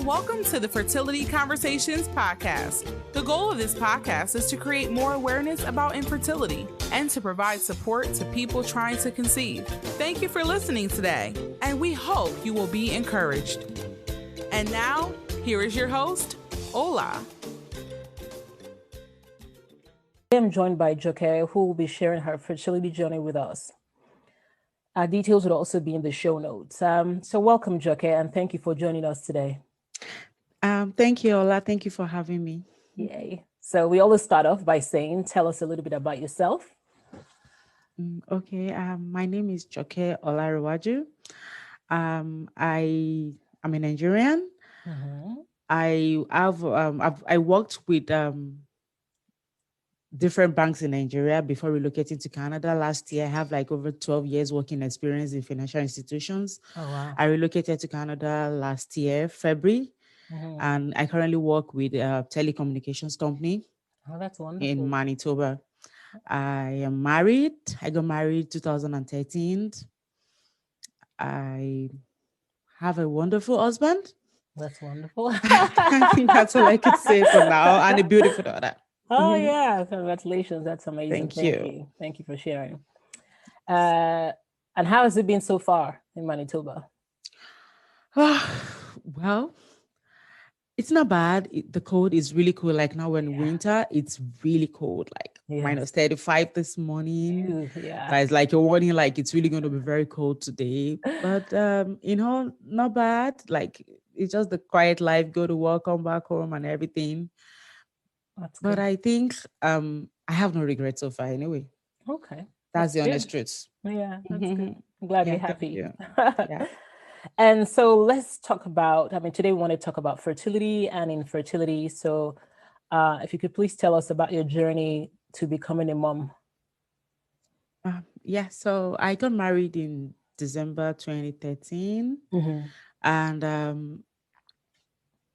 and welcome to the Fertility Conversations podcast. The goal of this podcast is to create more awareness about infertility and to provide support to people trying to conceive. Thank you for listening today, and we hope you will be encouraged. And now, here is your host, Ola. I am joined by Joke, who will be sharing her fertility journey with us. Our details would also be in the show notes. So welcome, Joke, and thank you for joining us today. Thank you, Ola. Thank you for having me. Yay. So we always start off by saying, tell us a little bit about yourself. Okay. My name is Joke Olarewaju. I am a Nigerian. Mm-hmm. I worked with different banks in Nigeria before relocating to Canada. Last year, I have like over 12 years working experience in financial institutions. Oh, wow. I relocated to Canada last year, February, and I currently work with a telecommunications company that's wonderful. in Manitoba. I am married. I got married 2013. I have a wonderful husband. That's wonderful. I think that's all I could say for now, and a beautiful daughter. Oh, yeah. Congratulations. That's amazing. Thank you. Thank you for sharing. And how has it been so far in Manitoba? Well, it's not bad. The cold is really cool. Like now when winter, it's really cold, like minus 35 this morning. Guys, like you're warning, like it's really going to be very cold today. But, not bad. Like it's just the quiet life, go to work, come back home and everything. But I think I have no regrets so far anyway. Okay. That's the honest truth. Yeah, that's good. I'm glad you're happy. Yeah. And so let's talk about, today we want to talk about fertility and infertility. So if you could please tell us about your journey to becoming a mom. So I got married in December 2013. And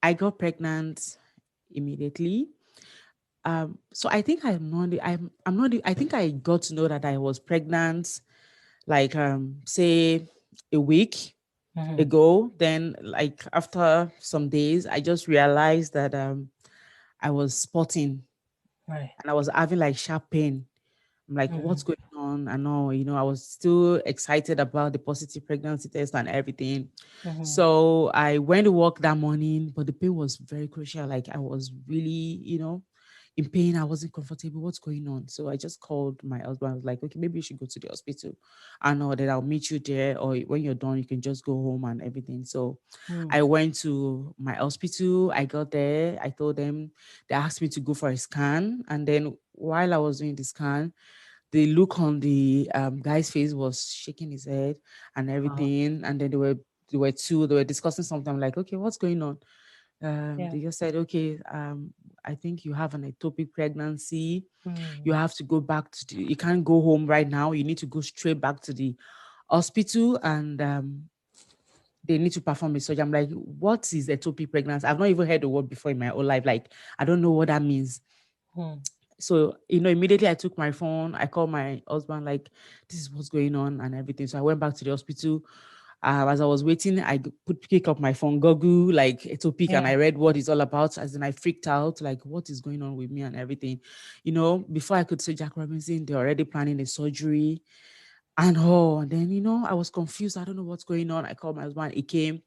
I got pregnant immediately. So I think I think I got to know that I was pregnant like say a week ago. Then like after some days, I just realized that I was spotting, right, and I was having like sharp pain. I'm like, what's going on? And all, I was still excited about the positive pregnancy test and everything. So I went to work that morning, but the pain was very crucial. Like I was really, in pain. I wasn't comfortable. What's going on? So I just called my husband. I was like, okay, maybe you should go to the hospital. I know that I'll meet you there, or when you're done, you can just go home and everything. So I went to my hospital. I got there. I told them, they asked me to go for a scan. And then while I was doing the scan, the look on the guy's face was shaking his head and everything. And then they were discussing something. I'm like, okay, what's going on? They just said, okay, I think you have an ectopic pregnancy. You have to go back you can't go home right now. You need to go straight back to the hospital, and they need to perform a surgery. I'm like, what is ectopic pregnancy? I've not even heard the word before in my whole life. Like, I don't know what that means. So, immediately I took my phone. I called my husband, like, this is what's going on and everything. So I went back to the hospital. As I was waiting, I pick up my phone, Google, like ectopic, and I read what it's all about. As in, I freaked out, like, what is going on with me and everything. Before I could say Jack Robinson, they're already planning a surgery. And then, I was confused. I don't know what's going on. I called my husband. He came.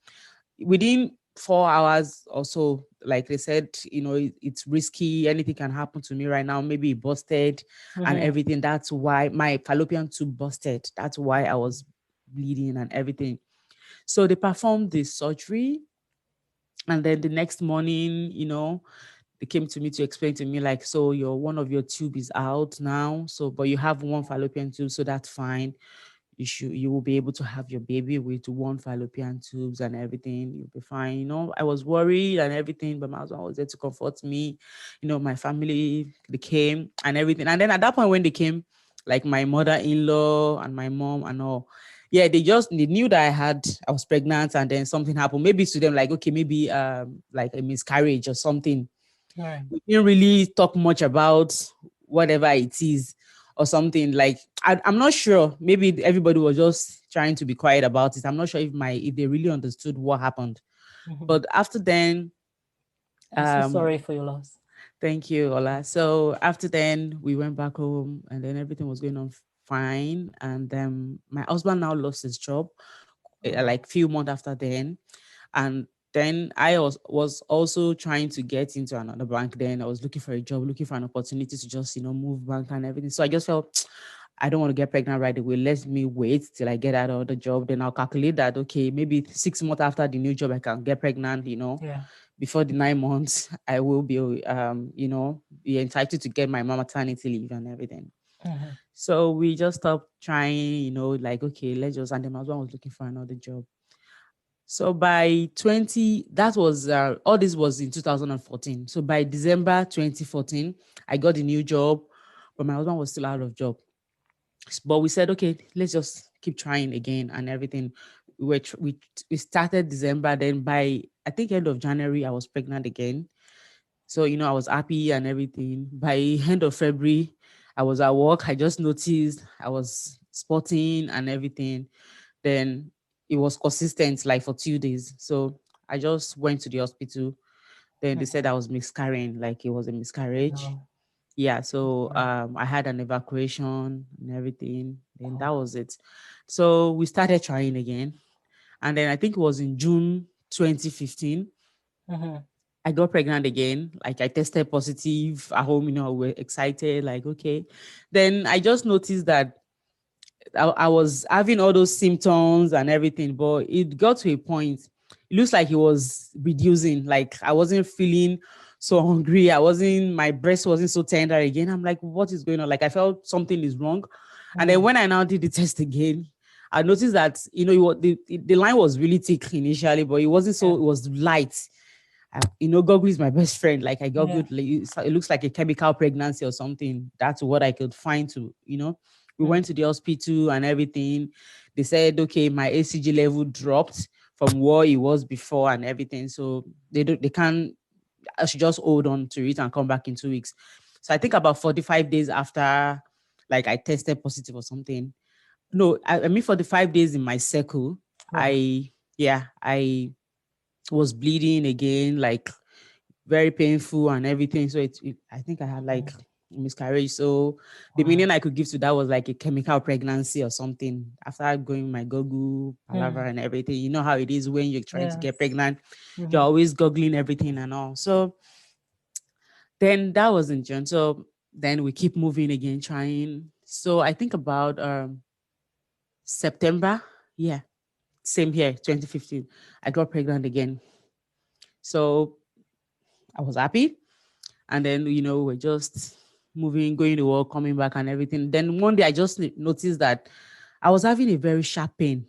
Within 4 hours or so, like they said, it's risky. Anything can happen to me right now. Maybe it busted and everything. That's why my fallopian tube busted. That's why I was bleeding and everything. So they performed the surgery. And then the next morning, they came to me to explain to me, like, so one of your tube is out now. So, but you have one fallopian tube, so that's fine. You will be able to have your baby with one fallopian tubes and everything. You'll be fine. I was worried and everything, but my husband was there to comfort me. My family, they came and everything. And then at that point when they came, like my mother-in-law and my mom and all, they knew that I was pregnant, and then something happened. Maybe to them, like, okay, maybe like a miscarriage or something. Right. We didn't really talk much about whatever it is or something. Like, I'm not sure. Maybe everybody was just trying to be quiet about it. I'm not sure if they really understood what happened. But after then, I'm so sorry for your loss. thank you, Ola. So after then, we went back home, and then everything was going on fine. And my husband now lost his job, like few months after then. And then I was also trying to get into another bank. Then I was looking for a job, looking for an opportunity to just, move bank and everything. So I just felt I don't want to get pregnant right away. Let me wait till I get out of the job. Then I'll calculate that, okay, maybe 6 months after the new job, I can get pregnant, Yeah. before the 9 months, I will be, be entitled to get my maternity leave and everything. So we just stopped trying, like, okay, let's just, and then my husband was looking for another job. So by all this was in 2014. So by December 2014, I got a new job, but my husband was still out of job. But we said, okay, let's just keep trying again and everything. We started December. Then by, I think, end of January, I was pregnant again. So, I was happy and everything. By end of February, I was at work. I just noticed I was spotting and everything. Then it was consistent, like for 2 days. So I just went to the hospital. Then they said I was miscarrying, like it was a miscarriage. No. Yeah, so I had an evacuation and everything. Then that was it. So we started trying again. And then I think it was in June 2015. I got pregnant again. Like I tested positive at home, we're excited, like, okay. Then I just noticed that I was having all those symptoms and everything, but it got to a point. It looks like it was reducing. Like I wasn't feeling so hungry. My breast wasn't so tender again. I'm like, what is going on? Like I felt something is wrong. And then when I now did the test again, I noticed that, the line was really thick initially, but it wasn't so, it was light. Google is my best friend. Like I googled, like, it looks like a chemical pregnancy or something. That's what I could find to, we went to the hospital and everything. They said, okay, my ACG level dropped from what it was before and everything. So they can't, I should just hold on to it and come back in 2 weeks. So I think about 45 days after, like I tested positive or something. No, I mean 45 days in my cycle, I was bleeding again, like very painful and everything. So I think I had like miscarriage. So the meaning I could give to that was like a chemical pregnancy or something. After going my Google palaver and everything, you know how it is when you're trying to get pregnant, you're always googling everything and all. So then that was in June. So then we keep moving again, trying. So I think about September, same here, 2015, I got pregnant again. So I was happy. And then, we're just moving, going to work, coming back and everything. Then one day I just noticed that I was having a very sharp pain,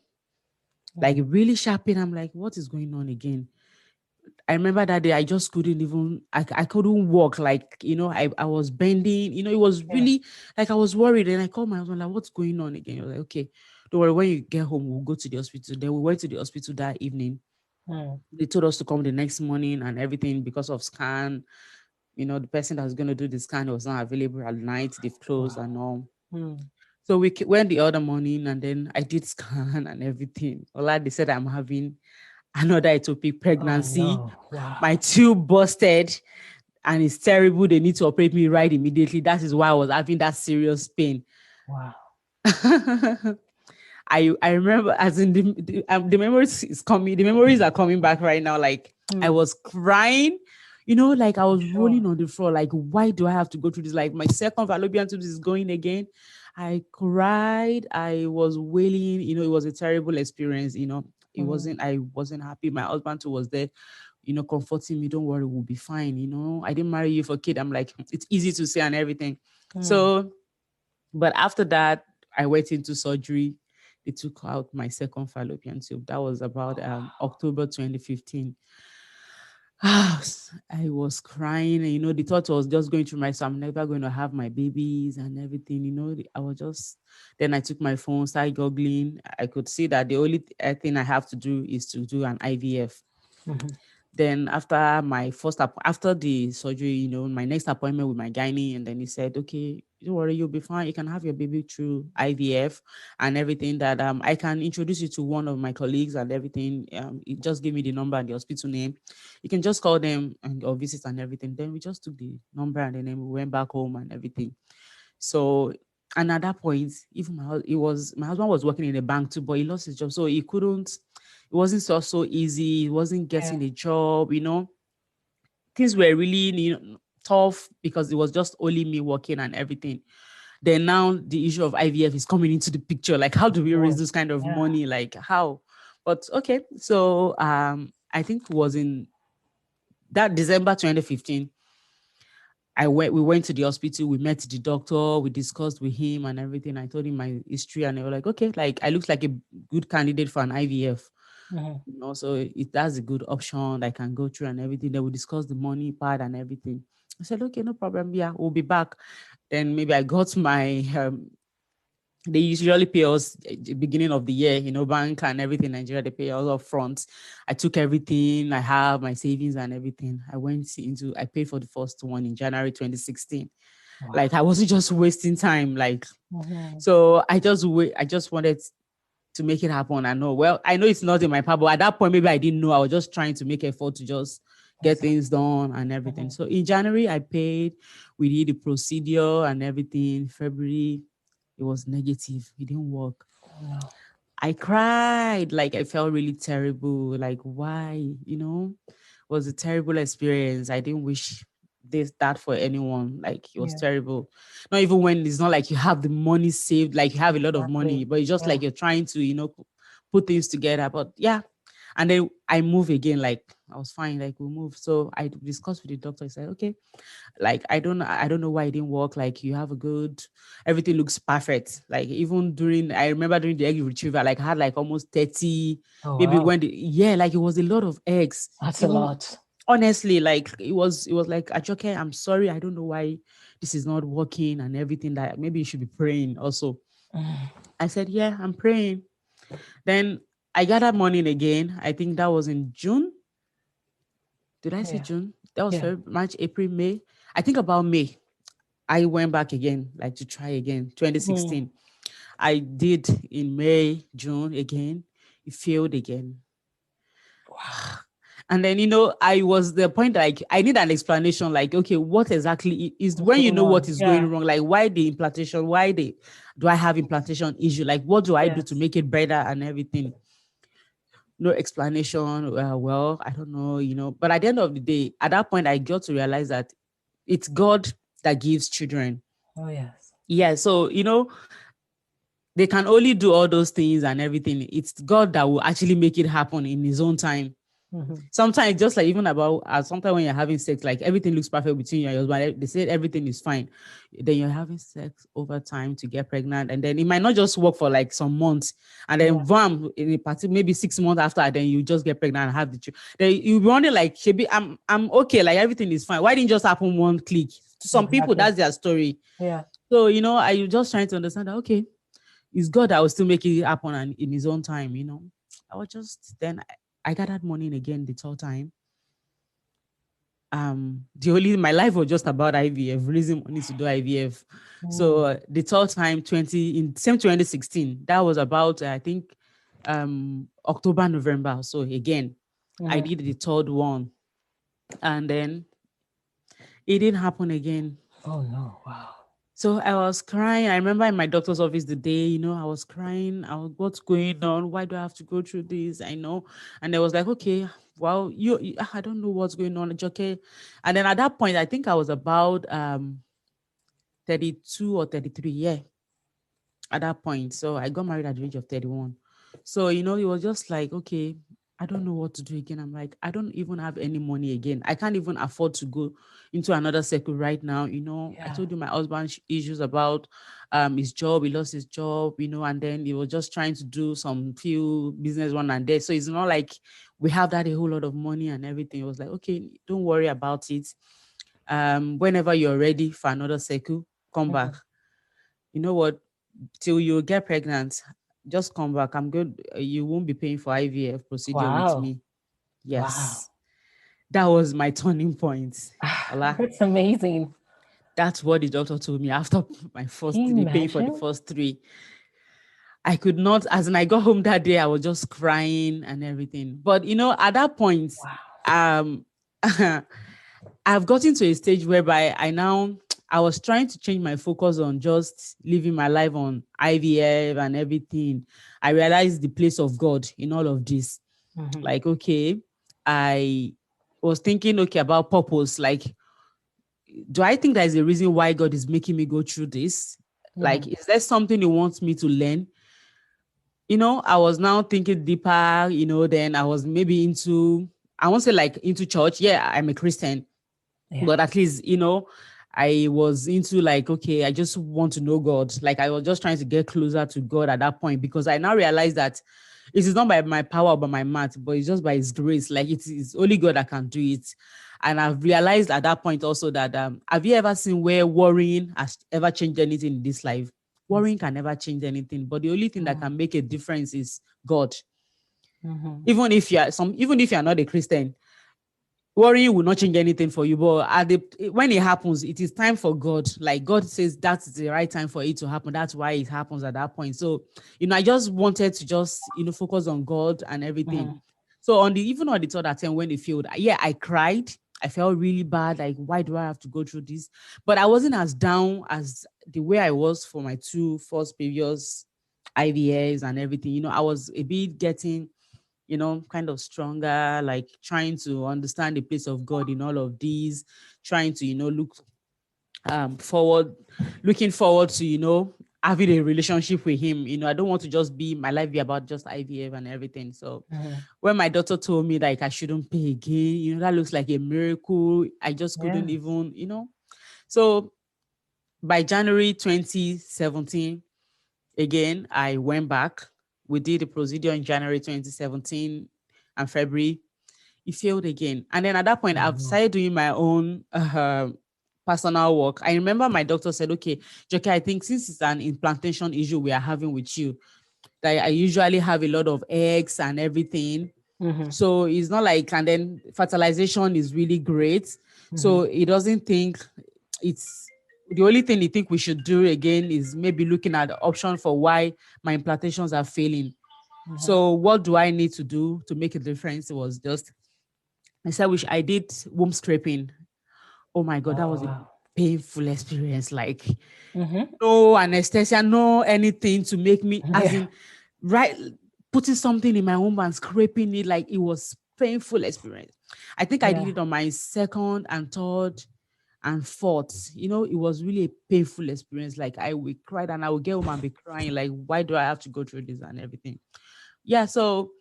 like really sharp pain. I'm like, what is going on again? I remember that day I just couldn't even, I couldn't walk. Like, I was bending, it was really like I was worried. And I called my husband, like, what's going on again? He was like, okay, don't worry. When you get home, we'll go to the hospital. Then we went to the hospital that evening. They told us to come the next morning and everything because of scan. The person that was going to do the scan was not available at night. They've closed and all. So we went the other morning and then I did scan and everything. They said I'm having another ectopic pregnancy. Oh, no. Wow. My tube busted and it's terrible. They need to operate me right immediately. That is why I was having that serious pain. Wow. I remember, as in the memories is coming. The memories are coming back right now. Like I was crying, like I was rolling on the floor. Like, why do I have to go through this? Like my second fallopian tube is going again. I cried. I was wailing. It was a terrible experience. I wasn't happy. My husband too was there, comforting me. Don't worry, we'll be fine. I didn't marry you for a kid. I'm like, it's easy to say and everything. So, but after that, I went into surgery. They took out my second fallopian tube. That was about October 2015. I was crying, and the thought was just going through my, so I'm never going to have my babies and everything. I was just, then I took my phone, started googling. I could see that the only thing I have to do is to do an IVF. Then after the surgery, my next appointment with my gynae, and then he said, okay, don't worry, you'll be fine. You can have your baby through IVF and everything. That I can introduce you to one of my colleagues and everything. It just give me the number and the hospital name. You can just call them and or visit and everything. Then we just took the number and then we went back home and everything. So, and at that point, even my husband was working in a bank too, but he lost his job, so he couldn't. It wasn't so easy. He wasn't Yeah. getting a job. Things were really tough because it was just only me working and everything. Then now the issue of IVF is coming into the picture. Like, how do we raise this kind of Yeah. money? Like, how? But okay, so I think it was in that December 2015. We went to the hospital, we met the doctor, we discussed with him and everything. I told him my history and they were like, okay, like I look like a good candidate for an IVF. So that's a good option that I can go through and everything. Then we discussed the money part and everything. I said, okay, no problem. Yeah, we'll be back. Then maybe I got my they usually pay us at the beginning of the year, bank and everything. Nigeria, they pay us up front. I took everything. I have my savings and everything. I paid for the first one in January 2016. Wow. Like I wasn't just wasting time. Like, so I just wanted to make it happen. I know it's not in my power, but at that point, maybe I didn't know. I was just trying to make effort to just get things done and everything. So in January, I paid. We did the procedure and everything. February, it was negative. It didn't work. No. I cried. Like I felt really terrible. Like why? It was a terrible experience. I didn't wish that for anyone. Like it was terrible. Not even when it's not like you have the money saved, like you have a lot of money, but it's just like you're trying to, put things together. But yeah. And then I move again, like I was fine, like we moved. So I discussed with the doctor. I said, okay, like I don't know why it didn't work. Like you have everything looks perfect. Like even I remember during the egg retrieval, like I had like almost 30, maybe wow. Like it was a lot of eggs. That's a lot. Honestly, like it was like, Ajoke, I'm sorry, I don't know why this is not working and everything. That maybe you should be praying also. I said, yeah, I'm praying. Then I gathered money again. I think that was in June. Did I say June? That was February, March, April, May. I think about May. I went back again, like to try again. 2016. I did in May, June again. It failed again. Wow. And then, I was the point, like, I need an explanation, like, okay, what exactly is when you know what is going wrong, like, why the implantation, do I have implantation issue? Like, what do I do to make it better and everything? No explanation. Well, I don't know, but at the end of the day, at that point, I got to realize that it's God that gives children. Oh, yes. Yeah. So, they can only do all those things and everything. It's God that will actually make it happen in his own time. Sometimes just like even about sometimes when you're having sex, like everything looks perfect between you and your husband. They say everything is fine. Then you're having sex over time to get pregnant. And then it might not just work for like some months. And then in a party, maybe 6 months after, then you just get pregnant and have the child. Then you wonder like, Shebi, I'm okay, like everything is fine. Why didn't it just happen one click? To some people, that's their story. Yeah. So, I just trying to understand that, okay, it's God that will still make it happen and in his own time, I was just, then I gathered money again the third time. My life was just about IVF, raising money to do IVF. So the third time, in 2016, that was about, I think, October, November. So again, I did the third one. And then it didn't happen again. Oh no, wow. So I was crying. I remember in my doctor's office the day, I was crying. What's going on? Why do I have to go through this? I know. And they was like, okay, well, I don't know what's going on. It's okay. And then at that point, I think I was about 32 or 33, yeah, at that point. So I got married at the age of 31. So, it was just like, okay, I don't know what to do again. I'm like, I don't even have any money again. I can't even afford to go into another circle right now. I told you my husband's issues about his job. He lost his job, and then he was just trying to do some few business one and there. So it's not like we have that a whole lot of money and everything. It was like, okay, don't worry about it. Whenever you're ready for another circle, come back. You know what? Till you get pregnant, just come back. I'm good. You won't be paying for IVF procedure with me. Yes. Wow. That was my turning point. That's amazing. That's what the doctor told me after my first, the pain for the Imagine. first three. I could not, as in I got home that day, I was just crying and everything. But at that point, Wow. um, I've gotten to a stage whereby I was trying to change my focus on just living my life on IVF and everything. I realized the place of God in all of this. Mm-hmm. Like, okay, I was thinking, okay, about purpose. Like, do I think there's a reason why God is making me go through this? Mm-hmm. Like, is there something He wants me to learn? I was now thinking deeper, then I was maybe I won't say like into church. Yeah, I'm a Christian, Yeah. but at least, I was into like, okay, I just want to know God. Like I was just trying to get closer to God at that point, because I now realized that it is not by my power or by my might, but it's just by His grace. Like it is only God that can do it. And I've realized at that point also that have you ever seen where worrying has ever changed anything in this life? Worrying can never change anything, but the only thing that can make a difference is God. Mm-hmm. Even if you're not a Christian, worrying will not change anything for you. But when it happens, it is time for God. Like God says, that's the right time for it to happen. That's why it happens at that point. So, I just wanted to just, focus on God and everything. Mm-hmm. So even on the third attempt when they failed, yeah, I cried. I felt really bad. Like, why do I have to go through this? But I wasn't as down as the way I was for my two first previous IVS and everything. I was a bit getting kind of stronger, like trying to understand the place of God in all of these, trying to, forward, looking forward to, having a relationship with Him. I don't want to just be my life be about just IVF and everything. So Mm-hmm. when my daughter told me like I shouldn't pay again, that looks like a miracle. I just couldn't Yeah. even, So by January 2017, again, I went back. We did the procedure in January 2017 and February. It failed again. And then at that point, I've Mm-hmm. started doing my own personal work. I remember my doctor said, okay, Joke, I think since it's an implantation issue we are having with you, that I usually have a lot of eggs and everything. Mm-hmm. So it's not like, and then fertilization is really great. Mm-hmm. So he doesn't think it's the only thing he think we should do again is maybe looking at the option for why my implantations are failing. Mm-hmm. So what do I need to do to make a difference? It was just I said, which I did womb scraping. Oh my God, that Oh was a wow. painful experience. Like Mm-hmm. no anesthesia, no anything to make me, as Yeah. in, right, putting something in my womb and scraping it. Like it was painful experience. I think I did Yeah. it on my second and third and fourth. It was really a painful experience. Like I would cry and I would get home and be crying. Like, why do I have to go through this and everything? Yeah, so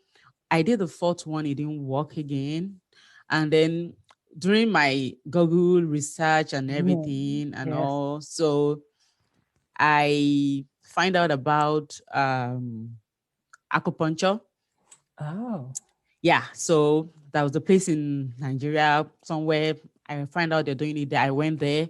I did the fourth one, it didn't work again. And then during my Google research and Mm. everything and Yes. all, so I find out about acupuncture. Oh. Yeah, so that was a place in Nigeria somewhere. I find out they're doing it there. I went there.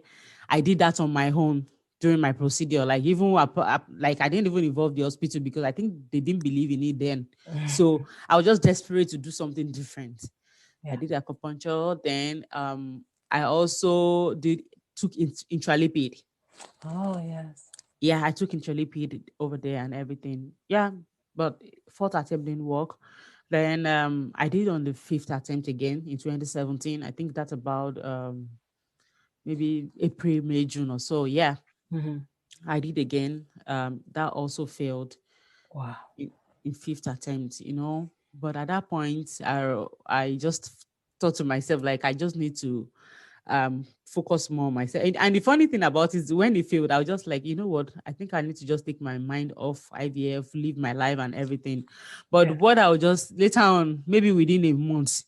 I did that on my own during my procedure. Like even like I didn't even involve the hospital because I think they didn't believe in it then. So I was just desperate to do something different. I Yeah. did acupuncture. Then I also took intralipid. Oh yes. Yeah, I took intralipid over there and everything. Yeah, but fourth attempt didn't work. Then I did on the fifth attempt again in 2017. I think that's about maybe April, May, June or so. Yeah, Mm-hmm. I did again. That also failed Wow. in, in fifth attempt. But at that point, I just thought to myself, like, I just need to focus more on myself. And the funny thing about it is when it failed, I was just like, you know what? I think I need to just take my mind off IVF, live my life and everything. But Yeah. what I will just later on, maybe within a month,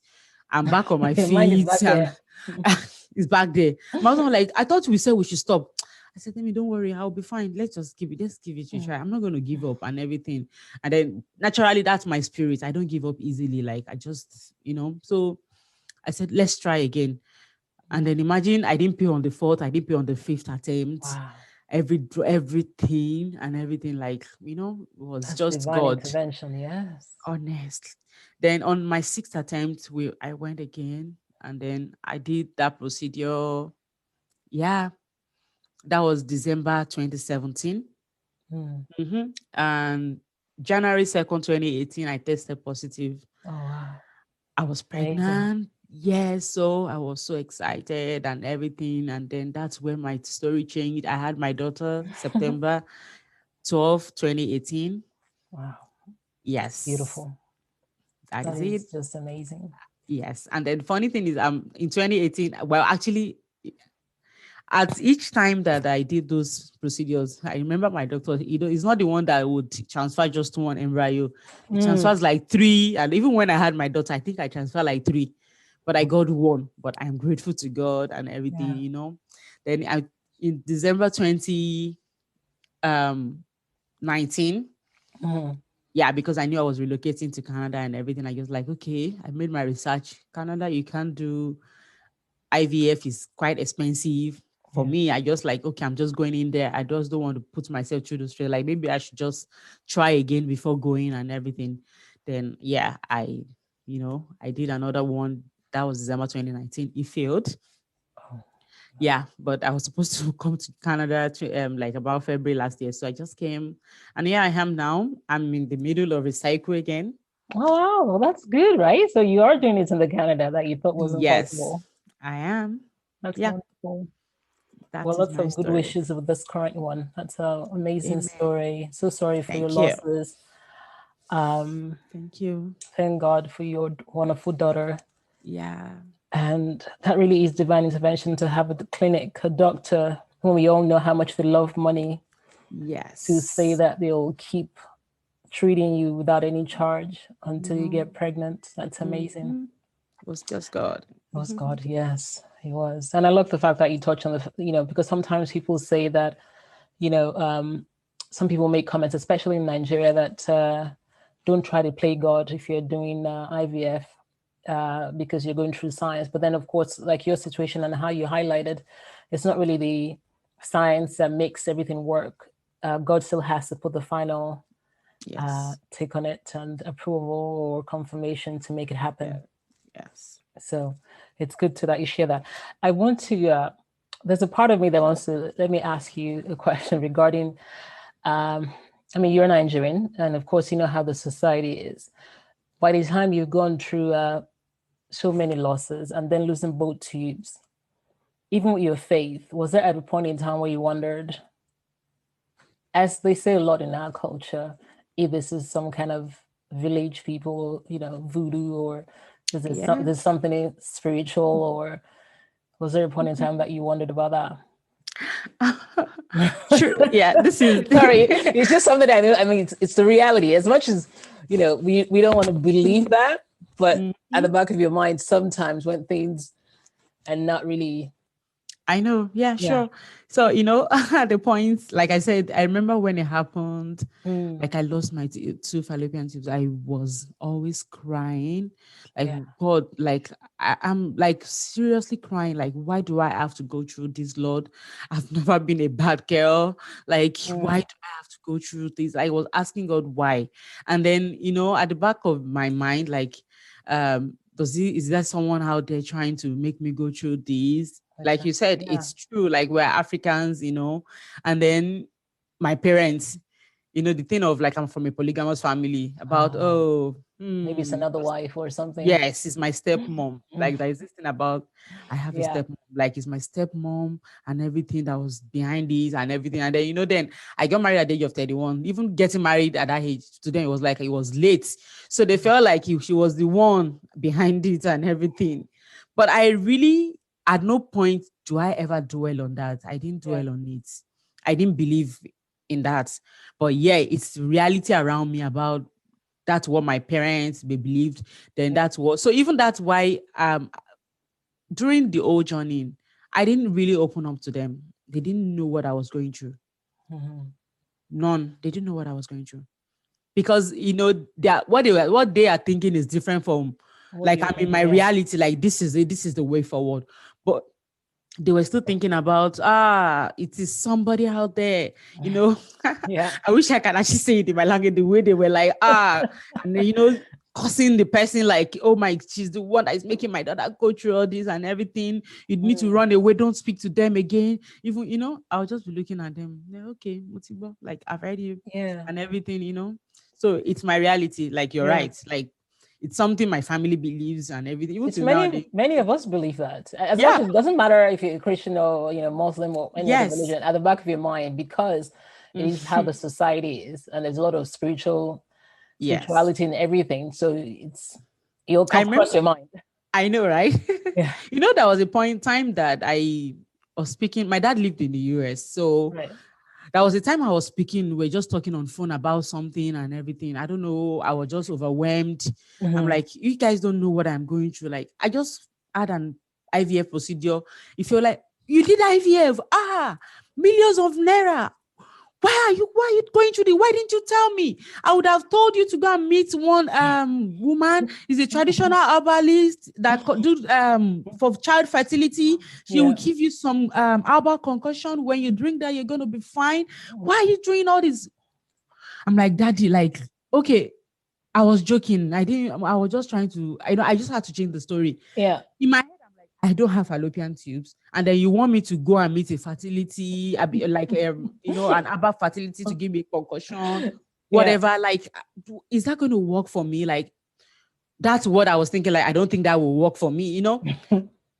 I'm back on my Your mind is feet back and there. it's back there. My husband was like, I thought we said we should stop. I said, Let me don't worry, I'll be fine. Let's give it a try. I'm not gonna give up and everything. And then naturally that's my spirit. I don't give up easily. Like I just, so I said, let's try again. And then imagine I didn't pay on the fourth, I didn't pay on the fifth attempt. Wow. Everything and everything, like, was That's just divine God, intervention. Yes. honest. Then on my sixth attempt, I went again and then I did that procedure. Yeah. That was December 2017. Mm. And January 2nd, 2018, I tested positive. Oh, wow. I was Amazing. pregnant. Yes, so I was so excited and everything. And then that's when my story changed. I had my daughter September 12th, 2018. Wow. Yes, Beautiful. that That is it. is just amazing. Yes. And then funny thing is, in 2018, well, actually, at each time that I did those procedures, I remember my doctor, he's not the one that would transfer just one embryo. He transfers like three. And even when I had my daughter, I think I transferred like three, but I got one. But I'm grateful to God and everything, Yeah. Then in December 2019, Mm. yeah, because I knew I was relocating to Canada and everything. I was like, okay, I made my research. Canada, you can't do IVF, is quite expensive. For Yeah. me, I just like, okay, I'm just going in there. I just don't want to put myself through the straight. Like maybe I should just try again before going and everything. Then yeah, I did another one. That was December 2019. It failed. Oh, Yeah, but I was supposed to come to Canada like about February last year. So I just came, and here I am now. I'm in the middle of a cycle again. oh, wow. Well, that's good, right? So you are doing it in the Canada that you thought wasn't Yes, possible. I am. That's Yeah, wonderful. that Well, is lots my of good story. wishes with this current one. That's an amazing Amen. story. So sorry for your Thank you. losses. Um, Thank you. thank God for your wonderful daughter. Yeah. And that really is divine intervention to have a clinic, a doctor, when we all know how much they love money, to say Yes. that they'll keep treating you without any charge until you get pregnant. That's amazing. It was just God. It was God, yes, he was. And I love the fact that you touched on because sometimes people say that, some people make comments, especially in Nigeria, that don't try to play God if you're doing IVF because you're going through science. But then, of course, like your situation and how you highlighted, it's not really the science that makes everything work. God still has to put the final Yes. take on it and approval or confirmation to make it happen. Yes. So it's good that you share that. I want to, there's a part of me that wants to, let me ask you a question regarding, you're Nigerian, and of course, you know how the society is. By the time you've gone through so many losses and then losing both tubes, even with your faith, was there at a point in time where you wondered, as they say a lot in our culture, if this is some kind of village people, voodoo, or there's something spiritual, or was there a point in time that you wondered about that? True. Yeah, this is Sorry, it's just something that I know. I mean, it's the reality. As much as we don't want to believe that, but at the back of your mind, sometimes when things are not really. I know. Yeah, sure. So, at the point, like I said, I remember when it happened, like I lost my two fallopian tubes. I was always crying. Like, God, like I'm like seriously crying. Like, why do I have to go through this, Lord? I've never been a bad girl. Like, why do I have to go through this? I was asking God why. And then, at the back of my mind, like, is there someone out there trying to make me go through this? Like you said, it's true. Like we're Africans, and then my parents, the thing of like I'm from a polygamous family about, maybe it's another wife or something. Yes, it's my stepmom. Like there is this thing about I have a stepmom, like it's my stepmom and everything that was behind this and everything. And then, then I got married at the age of 31. Even getting married at that age to them, it was like it was late. So they felt like she was the one behind it and everything. But I really, at no point do I ever dwell on that. I didn't dwell on it. I didn't believe in that. But yeah, it's reality around me about that's what my parents believed. Then that's what. So even that's why during the whole journey, I didn't really open up to them. They didn't know what I was going through. None. They didn't know what I was going through because what they are thinking is different from like I'm in my reality. Like this is the way forward, but they were still thinking about it is somebody out there, I wish I can actually say it in my language the way they were like and then, cursing the person like, oh my, she's the one that is making my daughter go through all this and everything. You need to run away. Don't speak to them again. Even, I'll just be looking at them. Yeah, okay, Mutibo, like I've heard you and everything. So it's my reality. Like you're right. Like it's something my family believes and everything. Even it's till many of us believe that. As much as it doesn't matter if you're Christian or Muslim or any other religion, at the back of your mind, because it is how the society is, and there's a lot of spirituality and everything. So it'll come across your mind. I know, right? Yeah. There was a point in time that I was speaking. My dad lived in the US, so. Right. That was the time I was speaking. We're just talking on phone about something and everything. I don't know. I was just overwhelmed. I'm like, you guys don't know what I'm going through. Like, I just had an IVF procedure. If you're like, you did IVF, millions of naira. Why are you going through this? Why didn't you tell me? I would have told you to go and meet one woman. Is a traditional herbalist that do for child fertility. She will give you some herbal concoction. When you drink that, you're gonna be fine. Why are you doing all this? I'm like, Daddy, like, okay. I was joking. I was just trying to, I just had to change the story. Yeah. In my head, I'm like, I don't have fallopian tubes. And then you want me to go and meet a fertility, like, an herbal fertility to give me a concussion, whatever. Like, is that going to work for me? Like, that's what I was thinking. Like, I don't think that will work for me,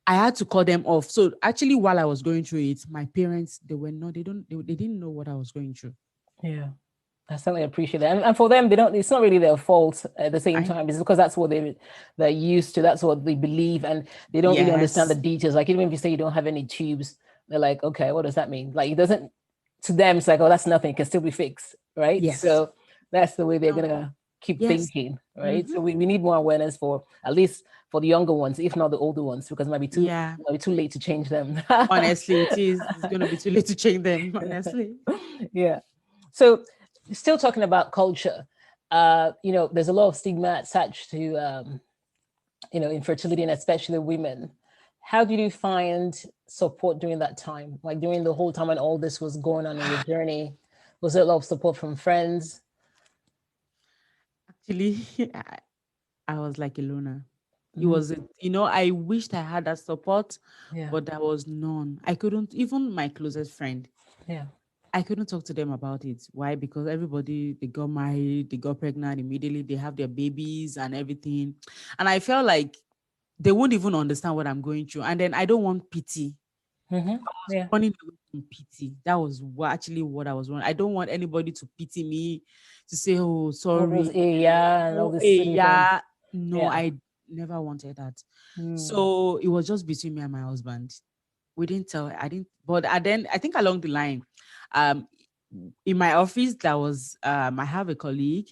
I had to call them off. So actually, while I was going through it, my parents, they didn't know what I was going through. Yeah. I certainly appreciate that. And for them, it's not really their fault at the same time. It's because that's what they're used to. That's what they believe. And they don't really understand the details. Like, even if you say you don't have any tubes, they're like, okay, what does that mean? Like, to them, it's like, oh, that's nothing. It can still be fixed. Right. Yes. So that's the way they're going to keep thinking. Right. So we need more awareness at least for the younger ones, if not the older ones, because it might be too late to change them. Honestly, it is. It's going to be too late to change them. Honestly. Yeah. So, still talking about culture, there's a lot of stigma attached to, infertility, and especially women. How did you find support during that time? Like during the whole time when all this was going on in your journey, was there a lot of support from friends? Actually, I was like a loner. It was, I wished I had that support, but there was none. I couldn't, even my closest friend. Yeah. I couldn't talk to them about it. Why? Because everybody, they got married, they got pregnant immediately, they have their babies and everything. And I felt like they won't even understand what I'm going through. And then I don't want pity. I was running away from pity. That was what I was running. I don't want anybody to pity me, to say, oh, sorry. No, I never wanted that. So it was just between me and my husband. We didn't tell, but then I think along the line, in my office, there was, I have a colleague.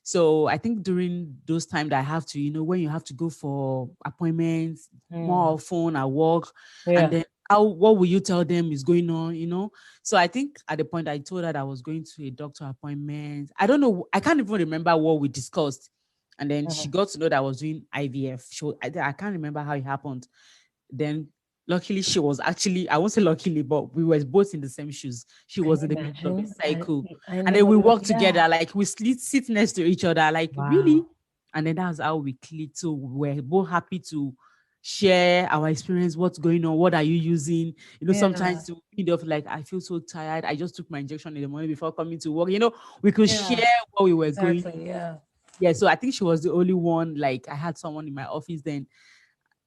So I think during those times that I have to, when you have to go for appointments, more often at work, and then what will you tell them is going on, So I think at the point I told her that I was going to a doctor appointment. I don't know. I can't even remember what we discussed. And then she got to know that I was doing IVF. I can't remember how it happened. Then luckily, she was actually, I won't say luckily, but we were both in the same shoes. She was in the middle of the cycle. And then we walked together, like we sit next to each other, like, really? And then that's how we clicked. So we're both happy to share our experience, what's going on, what are you using? Sometimes to like, I feel so tired. I just took my injection in the morning before coming to work. We could share what we were going through. Yeah, so I think she was the only one. Like, I had someone in my office then.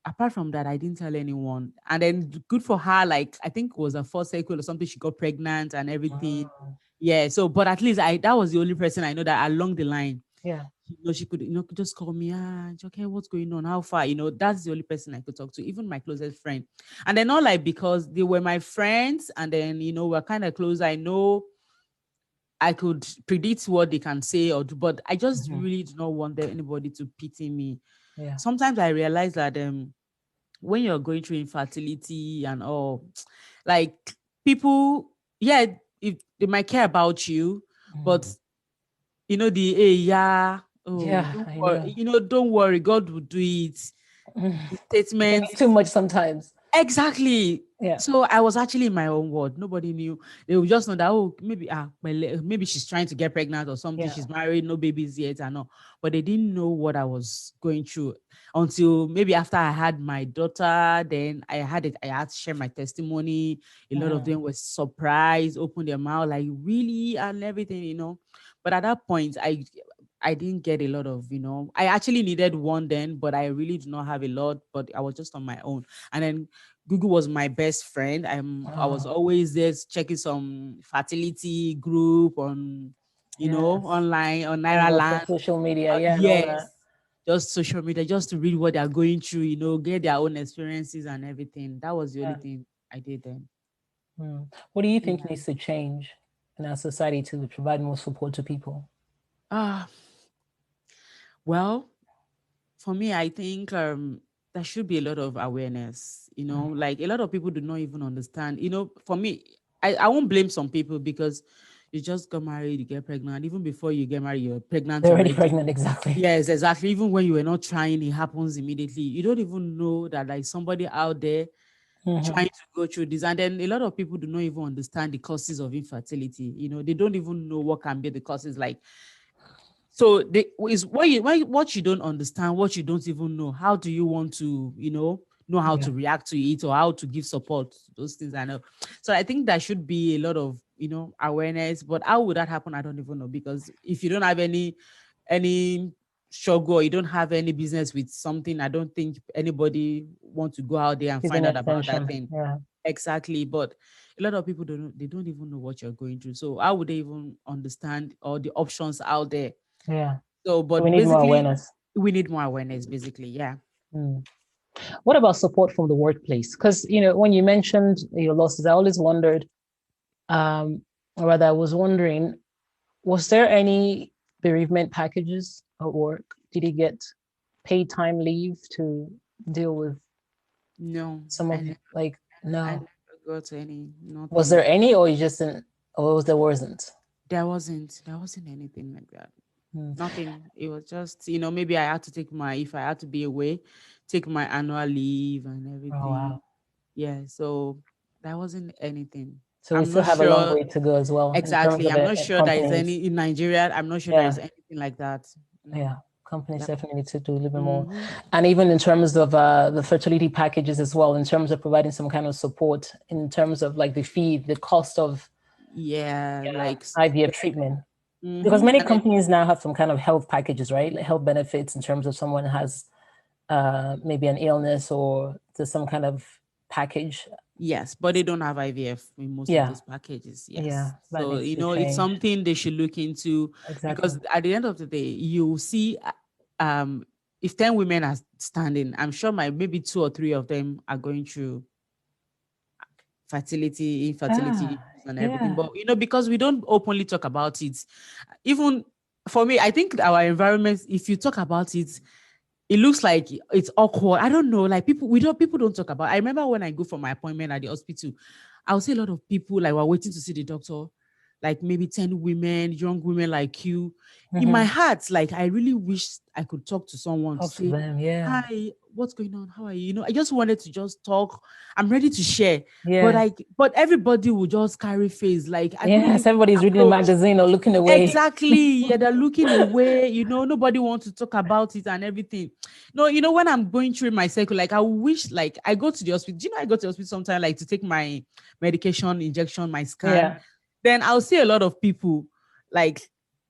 Apart from that, I didn't tell anyone. And then good for her, like, I think it was a first cycle or something. She got pregnant and everything. Wow. Yeah. So, but at least that was the only person I know that along the line. Yeah. She could, could just call me, okay, what's going on? How far? That's the only person I could talk to, even my closest friend. And then not like, because they were my friends and then, we're kind of close. I know I could predict what they can say or do, but I just really do not want anybody to pity me. Yeah. Sometimes I realize that when you're going through infertility and all, like, people, if they might care about you, but don't worry, God will do it. Statement. It's too much sometimes. Exactly. Yeah. So I was actually in my own world. Nobody knew. They would just know that, oh, maybe maybe she's trying to get pregnant or something. Yeah. She's married, no babies yet, and all. But they didn't know what I was going through until maybe after I had my daughter. Then I had it. I had to share my testimony. A lot of them were surprised, opened their mouth, like really, and everything. But at that point, I didn't get a lot of, I actually needed one then, but I really do not have a lot. But I was just on my own, and then Google was my best friend. I was always there checking some fertility group on, Yes. online on And Naira also Land. social media, yeah, and all that. Yes, just social media, just to read what they're going through, get their own experiences and everything. That was the only Yeah. thing I did then. What do you think Yeah. needs to change in our society to provide more support to people? Well, for me, I think there should be a lot of awareness. Like a lot of people do not even understand. For me, I won't blame some people because you just got married, you get pregnant. Even before you get married, you're pregnant They're already already. pregnant, exactly. Yes, exactly. Even when you were not trying, it happens immediately. You don't even know that like somebody out there trying to go through this. And then a lot of people do not even understand the causes of infertility. They don't even know what can be the causes. Like, so is what you don't understand, what you don't even know. How do you want to, know how to react to it or how to give support to those things? I know. So I think there should be a lot of, awareness. But how would that happen? I don't even know, because if you don't have any struggle, or you don't have any business with something, I don't think anybody want to go out there and Giving find out about that attention. thing. Yeah. Exactly. But a lot of people don't even know what you're going through. So how would they even understand all the options out there? Yeah. So, So we but need more basically, awareness. we need more awareness, basically. Yeah. What about support from the workplace? Because, when you mentioned your losses, I always wondered, or rather, I was wondering, was there any bereavement packages at work? Did you get paid time leave to deal with No, some of, like, I no? never got any, Was nothing. there any, or you just didn't, or there wasn't? There wasn't anything like that. Nothing. It was just, maybe I had to if I had to be away, take my annual leave and Oh, everything. wow. Yeah. So there wasn't anything. So we I'm still not have a long sure. way to go as well in terms Exactly. of I'm not sure there is companies. any in Nigeria. I'm not sure there Yeah. is anything like that. Yeah, companies Yep. definitely need to do a little bit more. Mm-hmm. And even in terms of the fertility packages as well, in terms of providing some kind of support, in terms of like the fee, the cost of Yeah, like IVF treatment. Because mm-hmm. many And then companies now have some kind of health packages, right? Like health benefits in terms of someone has maybe an illness or there's some kind of package. yes, but they don't have IVF in most of Yeah, those packages. yeah, Yes. that So, needs to it's change. something they should look into, Exactly. because at the end of the day, you see, um, if 10 women are standing, I'm sure maybe two or three of them are going through fertility, infertility Ah, issues and everything. yeah. But, because we don't openly talk about it, even for me, I think our environment, if you talk about it, it looks like it's awkward. I don't know. Like people don't talk about. I remember when I go for my appointment at the hospital, I'll see a lot of people like were waiting to see the doctor, like maybe 10 women, young women like you. In my heart, like I really wish I could talk to someone to Talk to say, them. Yeah. hi, what's going on? How are you? I just wanted to just talk. I'm ready to share. But Yeah. but everybody would just carry face. Like I couldn't Yes, even everybody's reading a approach. magazine or looking away. Exactly. Yeah, they're looking away. Nobody wants to talk about it and everything. No, when I'm going through my cycle, like I wish, like I go to the hospital. Do you know I go to the hospital sometimes, like to take my medication, injection, my scan. Yeah. Then I'll see a lot of people, like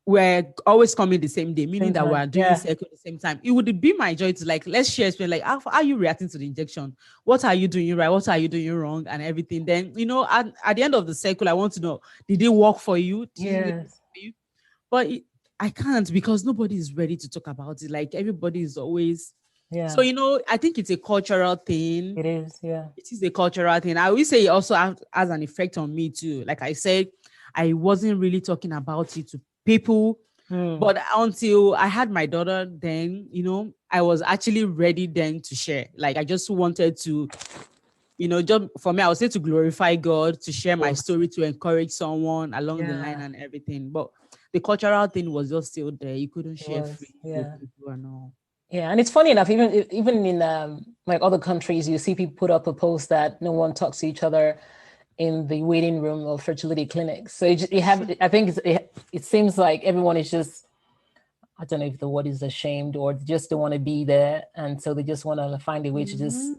we're always coming the same day, meaning Same that time. we're doing Yeah. cycle at the same time. It would be my joy to like let's share experience. Like how are you reacting to the injection? What are you doing right? What are you doing wrong? And everything. Then at the end of the cycle, I want to know, did it work for you? Did it work Yes. for you? But I can't, because nobody is ready to talk about it. Like everybody is always. Yeah. So I think it's a cultural thing. It is. Yeah. It is a cultural thing. I will say it also has an effect on me too. Like I said, I wasn't really talking about it to people, but until I had my daughter, then I was actually ready then to share. Like I just wanted to, just for me, I would say to glorify God, to share my story, to encourage someone along the line Yeah. and everything. But the cultural thing was just still there. You couldn't It share was. free with Yeah. people and all. Yeah, and it's funny enough, even in like other countries, you see people put up a post that no one talks to each other in the waiting room of fertility clinics. So you have, I think it seems like everyone is just, I don't know if the word is ashamed or just don't want to be there, and so they just want to find a way to just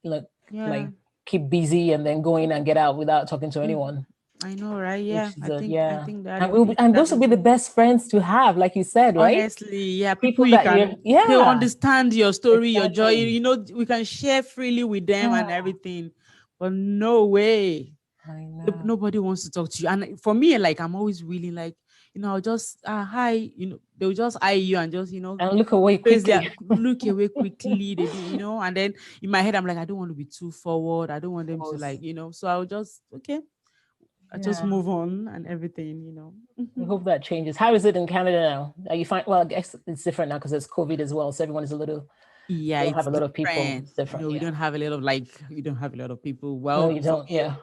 like keep busy and then go in and get out without talking to anyone. I know, right? Yeah, I think that and those would be the best friends to have, like you said, right? Honestly, yeah, people you can, they'll understand your story, your joy. You know, we can share freely with them and everything. But no way, I know. Nobody wants to talk to you. And for me, like, I'm always willing, like, you know, I'll just hi, you know, they'll just eye you and just, you know, and look away quickly. Look away quickly. They do, you know, and then in my head, I'm like, I don't want to be too forward. I don't want them to, like, you know, so I'll just I just move on and everything, you know. We hope that changes. How is it in Canada now? Are you find, well, I guess it's different now because there's COVID as well. So everyone is a little, we don't have a lot of people. It's different. No, we don't have a lot of you don't have a lot of people. Well, no, you don't. Yeah.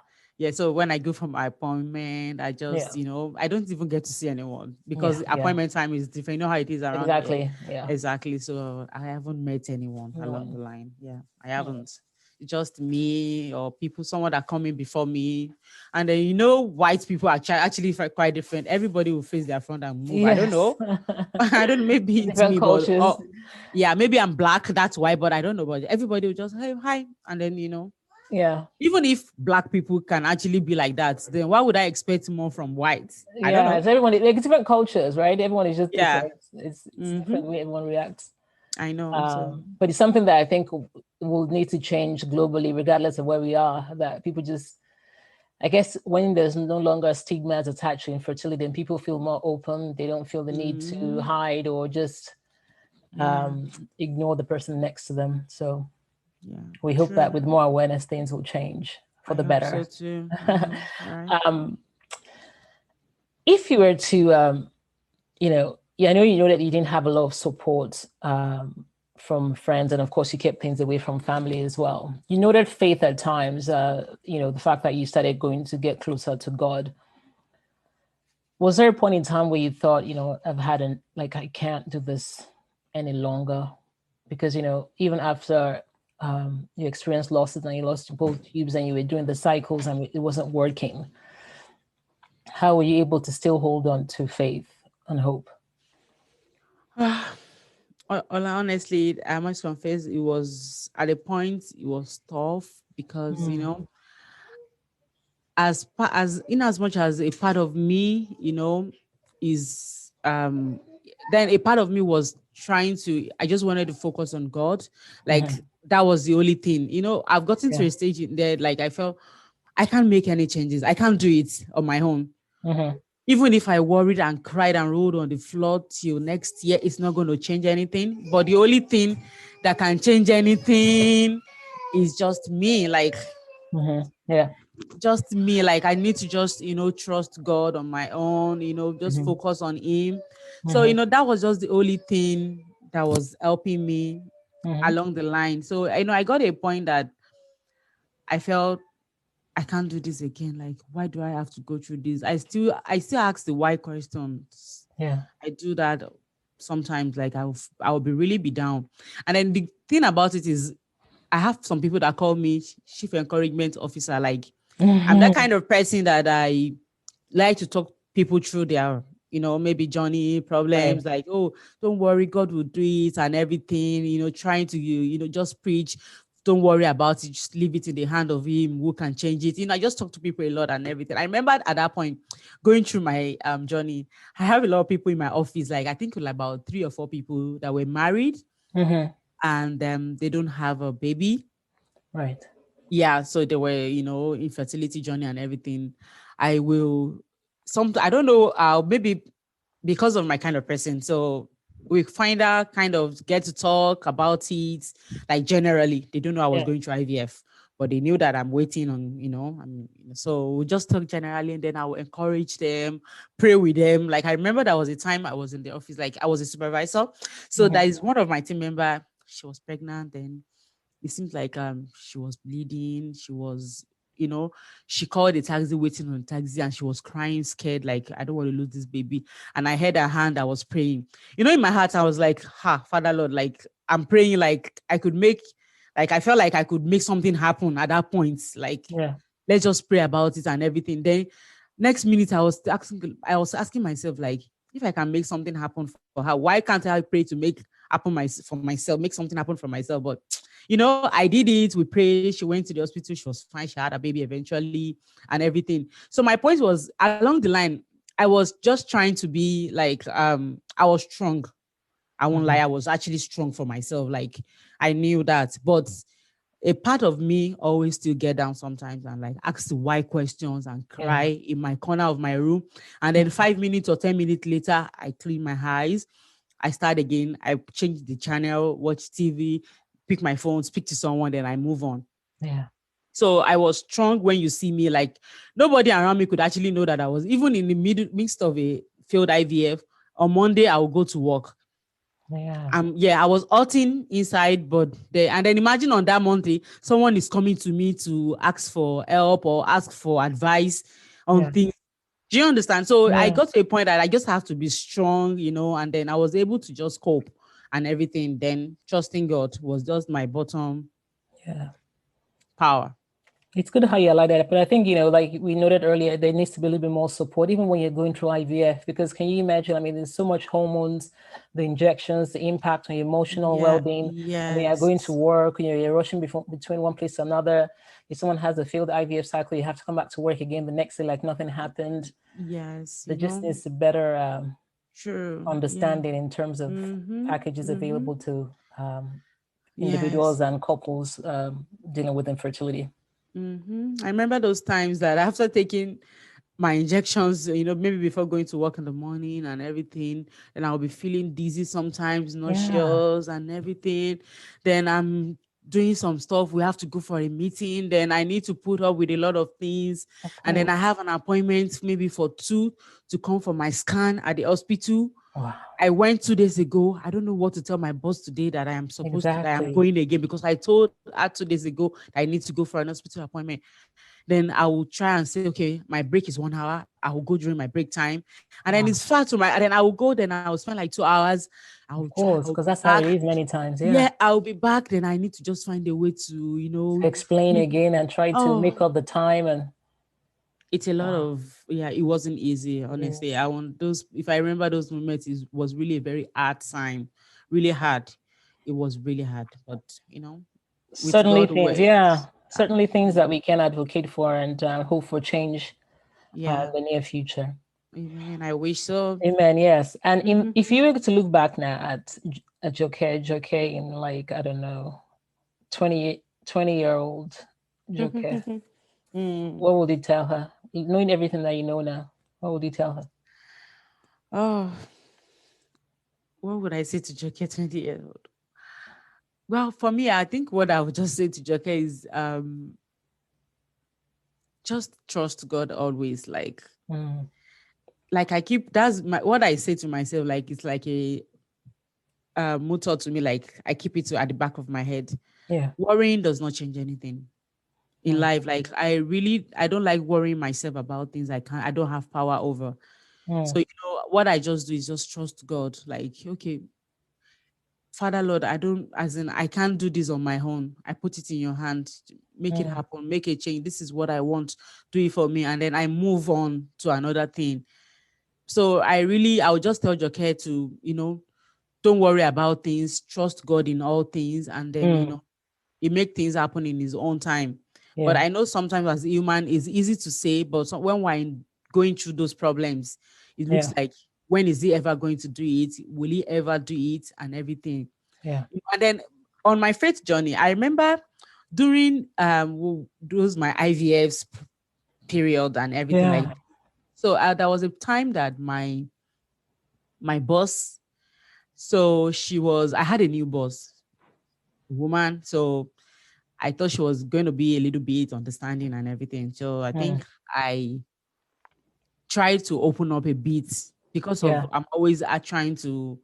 So when I go for my appointment, I just, you know, I don't even get to see anyone because appointment time is different. You know how it is around. Exactly. Here. Yeah. Exactly. So I haven't met anyone along the line. Yeah, I haven't. Just me or someone that come in before me, and then, you know, white people are actually quite different. Everybody will face their front and move. I don't know. I don't know, maybe it's me, but maybe I'm black, that's why, but I don't know. But everybody will just hey, hi, and then, you know, even if black people can actually be like that, then why would I expect more from whites? I don't know. It's everyone, like, different cultures, right? Everyone is just different. It's different way everyone reacts. I know. But it's something that I think will need to change globally, regardless of where we are, that people just, I guess, when there's no longer stigmas attached to infertility and people feel more open, they don't feel the need to hide or just ignore the person next to them. So we hope that with more awareness, things will change for the better. So too. If you were to, you know, I know you know that you didn't have a lot of support from friends, and of course you kept things away from family as well. You noted faith at times, you know, the fact that you started going to get closer to God. Was there a point in time where you thought, you know, I can't do this any longer? Because, you know, even after you experienced losses and you lost both tubes and you were doing the cycles and it wasn't working, how were you able to still hold on to faith and hope? Honestly, I must confess, it was at a point it was tough because you know, as much as a part of me, you know, is then a part of me was I just wanted to focus on God, like that was the only thing. You know, I've gotten to a stage in there, like I felt I can't make any changes. I can't do it on my own. Even if I worried and cried and rolled on the floor till next year, it's not going to change anything. But the only thing that can change anything is just me. Like, just me. Like, I need to just, you know, trust God on my own, you know, just focus on Him. So, you know, that was just the only thing that was helping me along the line. So, you know, I got a point that I felt I can't do this again. Like, why do I have to go through this? I still ask the why questions. I do that sometimes. Like, I'll be down. And then the thing about it is, I have some people that call me chief encouragement officer. Like, I'm that kind of person that I like to talk people through their, you know, maybe journey problems. Like, oh, don't worry, God will do it and everything. You know, trying to you know, just preach. Don't worry about it. Just leave it in the hand of Him who can change it. You know, I just talk to people a lot and everything. I remember at that point, going through my journey, I have a lot of people in my office. Like, I think like about 3 or 4 people that were married and they don't have a baby. Right. Yeah. So they were, you know, infertility journey and everything. I don't know, maybe because of my kind of person. So we find out, kind of get to talk about it. Like, generally, they don't know I was going through IVF, but they knew that I'm waiting on, you know, so we just talk generally, and then I will encourage them, pray with them. Like, I remember there was a time I was in the office, like I was a supervisor. So there is one of my team member, she was pregnant, then it seems like she was bleeding. She was, you know, she called the taxi, waiting on the taxi, and she was crying, scared, like, I don't want to lose this baby. And I had her hand, I was praying. You know, in my heart, I was like, Father Lord, like, I'm praying like I could make, like I felt like I could make something happen at that point. Like, Yeah. let's just pray about it and everything. Then next minute I was asking myself, like, if I can make something happen for her, why can't I pray to make happen for myself, make something happen for myself? But I did it. We prayed. She went to the hospital. She was fine. She had a baby eventually and everything. So my point was, along the line, I was just trying to be like, I was strong. I won't lie. I was actually strong for myself. Like, I knew that. But a part of me always still get down sometimes and like ask the why questions and cry in my corner of my room. And then 5 minutes or 10 minutes later, I clean my eyes. I start again. I change the channel, watch TV, pick my phone, speak to someone, then I move on. Yeah. So I was strong. When you see me, like, nobody around me could actually know that I was even in the midst of a failed IVF. On Monday, I will go to work. Yeah. I was hurting inside, and then imagine on that Monday, someone is coming to me to ask for help or ask for advice on things. Do you understand? So I got to a point that I just have to be strong, and then I was able to just cope and everything. Then trusting God was just my bottom power. It's good how you highlight that, but I think, like we noted earlier, there needs to be a little bit more support, even when you're going through IVF, because can you imagine? I mean, there's so much hormones, the injections, the impact on your emotional well-being. Yes. And then you're going to work, you're rushing between one place to another. If someone has a failed IVF cycle, you have to come back to work again the next day like nothing happened. Yes. There just needs a better understanding in terms of packages available to individuals and couples dealing with infertility. I remember those times that after taking my injections, maybe before going to work in the morning and everything, and I'll be feeling dizzy sometimes, nauseous and everything. Then I'm doing some stuff. We have to go for a meeting. Then I need to put up with a lot of things. And then I have an appointment maybe for 2 to come for my scan at the hospital. Wow. I went 2 days ago. I don't know what to tell my boss today that I am supposed to, that I am going again, because I told her 2 days ago that I need to go for an hospital appointment. Then I will try and say, okay, my break is 1 hour. I will go during my break time. And then it's far to and then I will go, then I will spend like 2 hours. I will because that's how it is many times. Yeah, I'll be back. Then I need to just find a way to, explain again and try to make up the time. And it's a lot of, it wasn't easy, honestly. If I remember those moments, it was really a very hard time, really hard. It was really hard, but certainly certainly things that we can advocate for and hope for change in the near future. Amen. I wish so. Amen. Yes. And if you were to look back now at Joke in, like, I don't know, 20-year-old Joke, what would you tell her? Knowing everything that you know now, what would you tell her? Oh, what would I say to Joke 20-year-old? Well, for me, I think what I would just say to Joke is just trust God always. Like I keep, what I say to myself, like it's like a motto to me, like I keep it at the back of my head. Yeah. Worrying does not change anything in life. Like I don't like worrying myself about things I don't have power over. So, what I just do is just trust God. Like, okay, Father, Lord, I can't do this on my own. I put it in your hand. Make it happen. Make a change. This is what I want. Do it for me. And then I move on to another thing. So I would just tell Joke to, don't worry about things. Trust God in all things. And then, He make things happen in His own time. Yeah. But I know sometimes as a human, it's easy to say, but when we're going through those problems, it looks like, when is He ever going to do it? Will He ever do it? And everything. Yeah. And then on my faith journey, I remember during those my IVFs period and everything like that. So there was a time that my boss, so I had a new boss, woman. So I thought she was going to be a little bit understanding and everything. So I think I tried to open up a bit because of I'm always trying to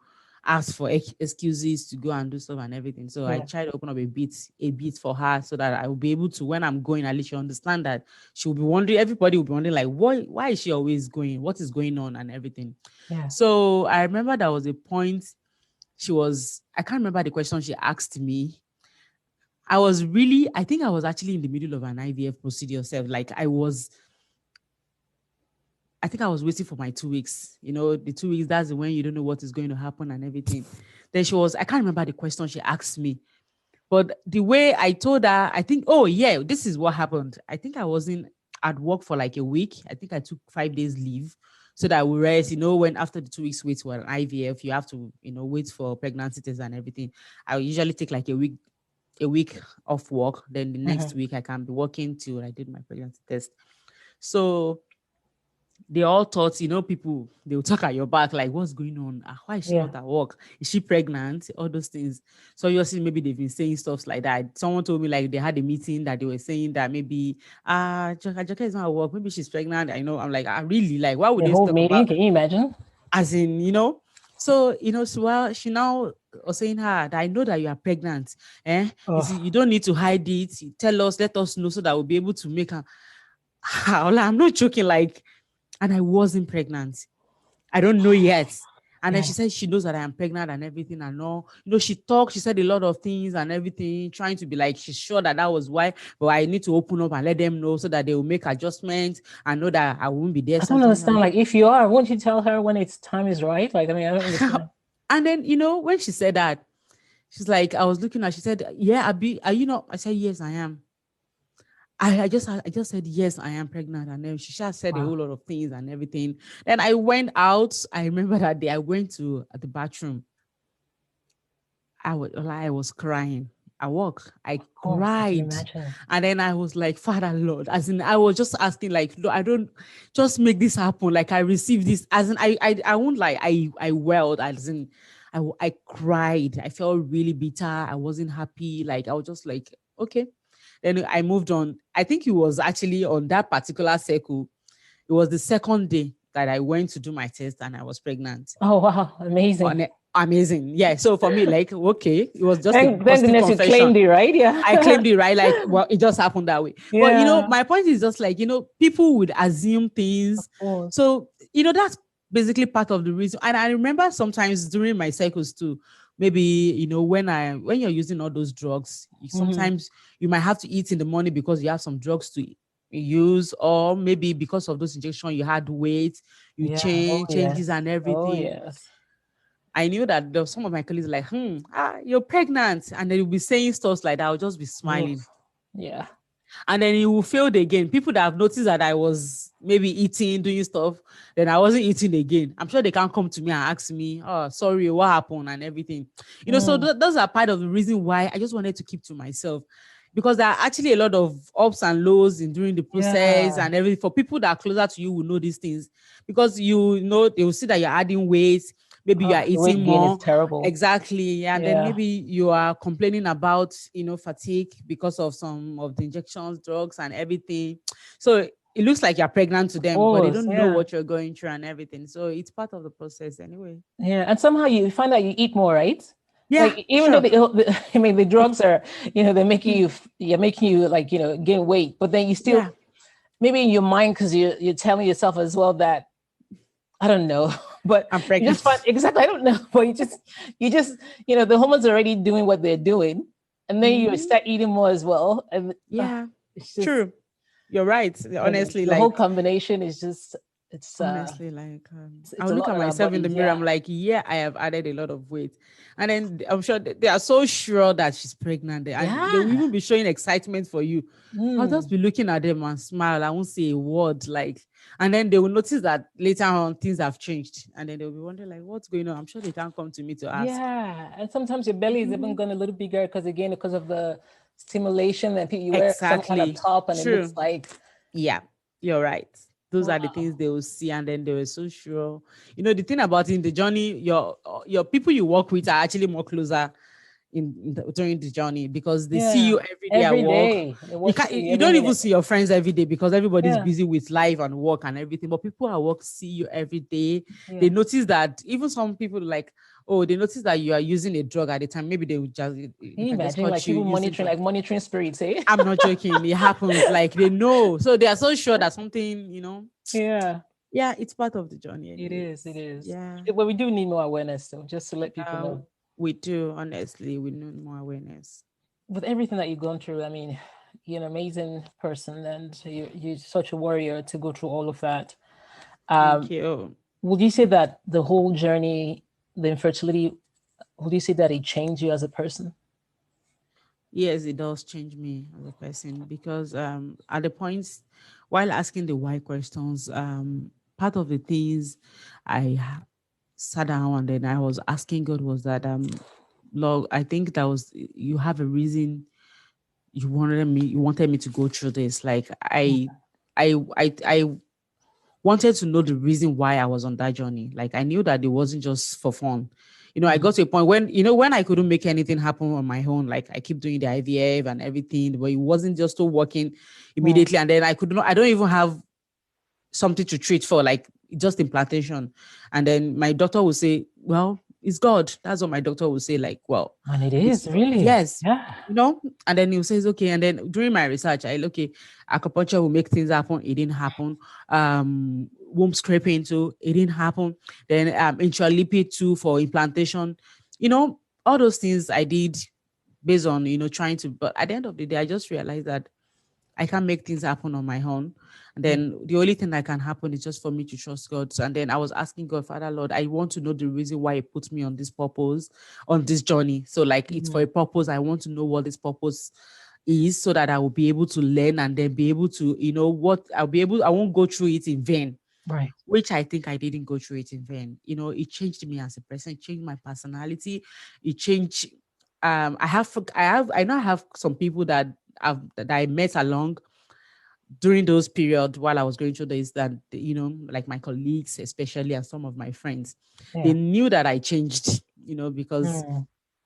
ask for excuses to go and do stuff and everything. So I tried to open up a bit for her so that I will be able to, when I'm going, at least she understand that she will be wondering, everybody will be wondering like, why is she always going? What is going on and everything? Yeah. So I remember there was a point I can't remember the question she asked me. I think I was actually in the middle of an IVF procedure self. Like I think I was waiting for my 2 weeks. The 2 weeks, that's when you don't know what is going to happen and everything. Then I can't remember the question she asked me. But the way I told her, I think, oh yeah, this is what happened. I think I wasn't at work for like a week. I think I took 5 days leave so that I would rest. When after the 2 weeks wait for an IVF, you have to, wait for pregnancy tests and everything. I usually take like a week off work. Then the next week I can be working till I did my pregnancy test. So they all thought, people, they will talk at your back, like, what's going on? Why is she not at work? Is she pregnant? All those things. So you see, maybe they've been saying stuff like that. Someone told me like they had a meeting that they were saying that maybe, Joke is not at work. Maybe she's pregnant. I'm like, I really like, why would the they whole talk meeting? about? Can you imagine? As in, so, so she now was saying that I know that you are pregnant. You don't need to hide it. You tell us, let us know so that we'll be able to make her. I'm not joking. Like, and I wasn't pregnant. I don't know yet. And then she said she knows that I am pregnant and everything and all. She said a lot of things and everything, trying to be like, she's sure that was why, but I need to open up and let them know so that they will make adjustments and know that I won't be there. I don't understand. Like, if you are, won't you tell her when it's time is right? Like, I mean, I don't understand. And then, when she said that, she's like, I was looking at, she said, yeah, Abi, are you not? I said, yes, I am. I just said, yes, I am pregnant. And then she just said a whole lot of things and everything. Then I went out. I remember that day I went to the bathroom. I was crying. I cried. And then I was like, Father Lord, as in, I was just asking like, no, I don't just make this happen. Like I received this, as in, I won't lie. I wailed, as in, I cried. I felt really bitter. I wasn't happy. Like, I was just like, okay. Then I moved on. I think it was actually on that particular cycle. It was the second day that I went to do my test and I was pregnant. Oh, wow. Amazing. Amazing. Yeah. So for me, like, okay, it was just thank goodness you claimed it, right? Yeah. I claimed it, right? Like, well, it just happened that way. Yeah. But, my point is just like, people would assume things. So, that's basically part of the reason. And I remember sometimes during my cycles too, maybe, when you're using all those drugs, sometimes you might have to eat in the morning because you have some drugs to use, or maybe because of those injections, you had weight, changes and everything. Oh, yes. I knew that there were some of my colleagues like, you're pregnant. And they'll be saying stuff like that. I'll just be smiling. Yeah. And then it will fail again. People that have noticed that I was maybe eating, doing stuff, then I wasn't eating again. I'm sure they can come to me and ask me, oh, sorry, what happened and everything. So those are part of the reason why I just wanted to keep to myself. Because there are actually a lot of ups and lows during the process and everything. For people that are closer to you will know these things. Because they will see that you're adding weight. Maybe you are eating more. Is terrible. Exactly. And then maybe you are complaining about, fatigue because of some of the injections, drugs and everything. So it looks like you're pregnant to them, but they don't know what you're going through and everything. So it's part of the process anyway. Yeah. And somehow you find out you eat more, right? Yeah. Like, even though the drugs are, they're making you like, gain weight, but then you still, maybe in your mind, because you're telling yourself as well that, I don't know, but I'm pregnant. Exactly. I don't know, but you just, the hormones are already doing what they're doing, and then you start eating more as well. And it's just, true. You're right. Honestly, the whole combination is just, it's honestly like I'll look at myself in the mirror. I'm like, I have added a lot of weight, and then I'm sure they are so sure that she's pregnant. And they will even be showing excitement for you. I'll just be looking at them and smile. I won't say a word, like, and then they will notice that later on things have changed, and then they'll be wondering like, what's going on? I'm sure they can't come to me to ask. Yeah, and sometimes your belly is even going a little bigger because of the stimulation, and you wear some kind of top, and it looks like. Yeah, you're right. Those are the things they will see, and then they were so sure. The thing about in the journey, your people you work with are actually more closer during the journey, because they see you every day at work. You don't even see your friends every day because everybody's busy with life and work and everything. But people at work see you every day. They notice that even some people like, they notice that you are using a drug at the time. Maybe they would just imagine like people monitoring spirits, eh? I'm not joking. It happens. Like, they know, so they are so sure that something, Yeah, it's part of the journey anyway. It is. Yeah, but we do need more awareness, though, just to let people know. We do, honestly, we need more awareness. With everything that you've gone through, I mean, you're an amazing person, and you're such a warrior to go through all of that. Thank you. Would you say that the whole journey, the infertility, would you say that it changed you as a person? Yes, it does change me as a person because at the points while asking the why questions, part of the things I sat down and then I was asking God was that Lord, I think that was you have a reason you wanted me to go through this. Like I wanted to know the reason why I was on that journey. Like I knew that it wasn't just for fun. I got to a point when I couldn't make anything happen on my own. Like I keep doing the IVF and everything, but it wasn't just still working immediately. And then I don't even have something to treat for, like just implantation. And then my doctor will say, well, it's God. That's what my doctor will say. Like, well, And it it's is really, yes, yeah. and then he says, okay. And then during my research, okay, acupuncture will make things happen. It didn't happen. Womb scraping too, it didn't happen. Then intralipid too for implantation. All those things I did based on trying to. But at the end of the day, I just realized that I can't make things happen on my own. And then the only thing that can happen is just for me to trust God. And then I was asking God, Father, Lord, I want to know the reason why He put me on this purpose, on this journey. So like it's for a purpose. I want to know what this purpose is so that I will be able to learn and then be able to, I won't go through it in vain. Right. Which I think I didn't go through it in vain. It changed me as a person, it changed my personality. It changed, I know I have some people that I met along during those periods while I was going through this, that like my colleagues especially and some of my friends, they knew that I changed, because